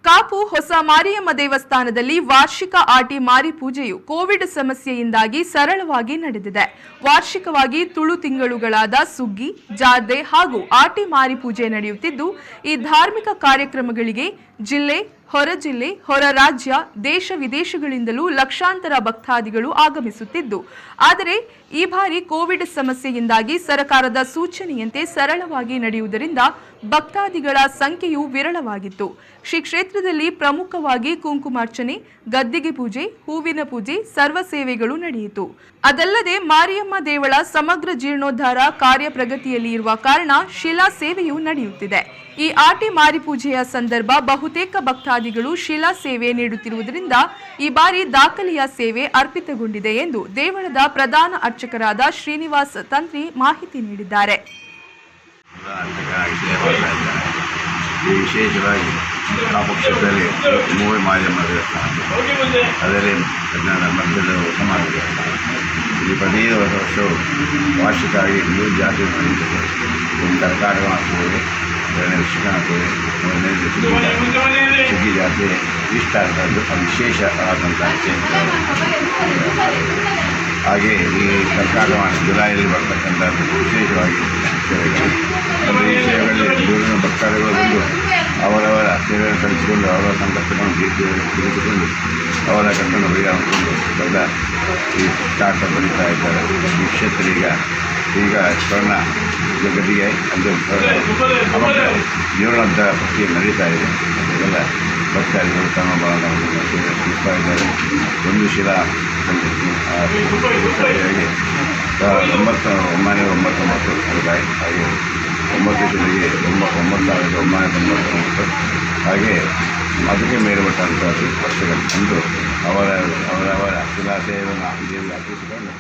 ಕಾಪು ಹೊಸ ಮಾರಿಯಮ್ಮ ದೇವಸ್ಥಾನದಲ್ಲಿ ವಾರ್ಷಿಕ ಆಟಿ ಮಾರಿ ಪೂಜೆಯು ಕೋವಿಡ್ ಸಮಸ್ಯೆಯಿಂದಾಗಿ ಸರಳವಾಗಿ ನಡೆದಿದೆ. ವಾರ್ಷಿಕವಾಗಿ ತುಳು ತಿಂಗಳುಗಳಾದ ಸುಗ್ಗಿ, ಜಾರ್ದೆ ಹಾಗೂ ಆಟಿ ಮಾರಿ ಪೂಜೆ ನಡೆಯುತ್ತಿದ್ದು, ಈ ಧಾರ್ಮಿಕ ಕಾರ್ಯಕ್ರಮಗಳಿಗೆ ಜಿಲ್ಲೆ, ಹೊರ ಜಿಲ್ಲೆ, ಹೊರ ರಾಜ್ಯ, ದೇಶ ವಿದೇಶಗಳಿಂದಲೂ ಲಕ್ಷಾಂತರ ಭಕ್ತಾದಿಗಳು ಆಗಮಿಸುತ್ತಿದ್ದು, ಆದರೆ ಈ ಬಾರಿ ಕೋವಿಡ್ ಸಮಸ್ಯೆಯಿಂದಾಗಿ ಸರ್ಕಾರದ ಸೂಚನೆಯಂತೆ ಸರಳವಾಗಿ ನಡೆಯುವುದರಿಂದ ಭಕ್ತಾದಿಗಳ ಸಂಖ್ಯೆಯು ವಿರಳವಾಗಿತ್ತು. ಶ್ರೀ ಕ್ಷೇತ್ರದಲ್ಲಿ ಪ್ರಮುಖವಾಗಿ ಕುಂಕುಮಾರ್ಚನೆ, ಗದ್ದಿಗೆ ಪೂಜೆ, ಹೂವಿನ ಪೂಜೆ, ಸರ್ವ ಸೇವೆಗಳು ನಡೆಯಿತು. ಅದಲ್ಲದೆ ಮಾರಿಯಮ್ಮ ದೇವಳ ಸಮಗ್ರ ಜೀರ್ಣೋದ್ಧಾರ ಕಾರ್ಯ ಪ್ರಗತಿಯಲ್ಲಿ ಇರುವ ಕಾರಣ ಶಿಲಾ ಸೇವೆಯೂ ನಡೆಯುತ್ತಿದೆ. ಈ ಆಟಿ ಮಾರಿ ಪೂಜೆಯ ಸಂದರ್ಭ ಬಹುತೇಕ ಭಕ್ತಾದಿಗಳು ಶಿಲಾ ಸೇವೆ ನೀಡುತ್ತಿರುವುದರಿಂದ ಈ ಬಾರಿ ದಾಖಲೆಯ ಸೇವೆ ಅರ್ಪಿತಗೊಂಡಿದೆ ಎಂದು ದೇವಳದ ಪ್ರಧಾನ ಅರ್ಚಕರಾದ ಶ್ರೀನಿವಾಸ್ ತಂತ್ರಿ ಮಾಹಿತಿ ನೀಡಿದ್ದಾರೆ. ವಿಶೇಷವಾಗಿ ಕಾಪು ಕ್ಷೇತ್ರದಲ್ಲಿ ಮೂವೇ ಮಾರಿಯಮ್ಮ ದೇವಸ್ಥಾನ, ಅದರಲ್ಲಿ ಮಧ್ಯದ ಸಮಾಜ ದೇವಸ್ಥಾನ. ಇಲ್ಲಿ 15 ವರ್ಷವು ವಾರ್ಷಿಕವಾಗಿ ಮೂರು ಜಾತಿ ನಡೆಯುತ್ತದೆ. ಒಂದು ಕರ್ಕಾಟಕ ಮಾಸದಲ್ಲಿ, ಎರಡನೇ ವೃಶ್ಚಿಕ ಮಾಸದಲ್ಲಿ, ಮೂರನೇದು ಸುಗ್ಗಿ ಜಾತಿ ಇಷ್ಟ ಆಗ್ತದ್ದು ವಿಶೇಷವಾದಂಥ ಹಾಗೆ ಈ ಕರ್ಕಾಟಕ ಮಾಸ ಜುಲೈಯಲ್ಲಿ ಬರ್ತಕ್ಕಂಥದ್ದು ವಿಶೇಷವಾಗಿ ಸೇವೆಗಳು. ಅಂದರೆ ಈ ಸೇವೆಗಳಲ್ಲಿ ದೂರಿನ ಭಕ್ತಾದಿಗಳು ಬಂದು ಅವರವರ ಸೇವೆಯನ್ನು ಸಲ್ಲಿಸಿಕೊಂಡು ಅವರ ಸಂಕಷ್ಟವನ್ನು ತೀರಿಸಿಕೊಂಡು ಅವರ ಕಟ್ಟನ್ನು ಬಗೆಹರಿಸಿಕೊಂಡು ದೊಡ್ಡ ಈ ಕಾಟ ಬರೀತಾ ಇದ್ದಾರೆ. ಈ ಕ್ಷೇತ್ರ ಈಗ ಸ್ವರ್ಣ ಜಗತ್ತಿಗೆ ಅದು ಜೀವನದ ಪ್ರಕ್ರಿಯೆ ನಡೀತಾ ಇದೆ. ಅದೆಲ್ಲ ಭಕ್ತಾದಿಗಳು ತಮ್ಮ ಬಾಳವನ್ನು ತಿಳಿಸ್ತಾ ಇದ್ದಾರೆ. ಒಂದು ಶಿಲಾ ಸರಿಯಾಗಿ 999 ರೂಪಾಯಿ, ಹಾಗೆ 9 ಶಿಲೆಗೆ 9,999 ಹಾಗೆ ಅದಕ್ಕೆ ಮೇಲ್ಪಟ್ಟಂಥದ್ದು ವರ್ಷಗಳು ಅಂದು ಅವರ ಶಿಲಾ ಸೇವೆಯನ್ನು ಅರ್ಪಿಸಿಕೊಂಡು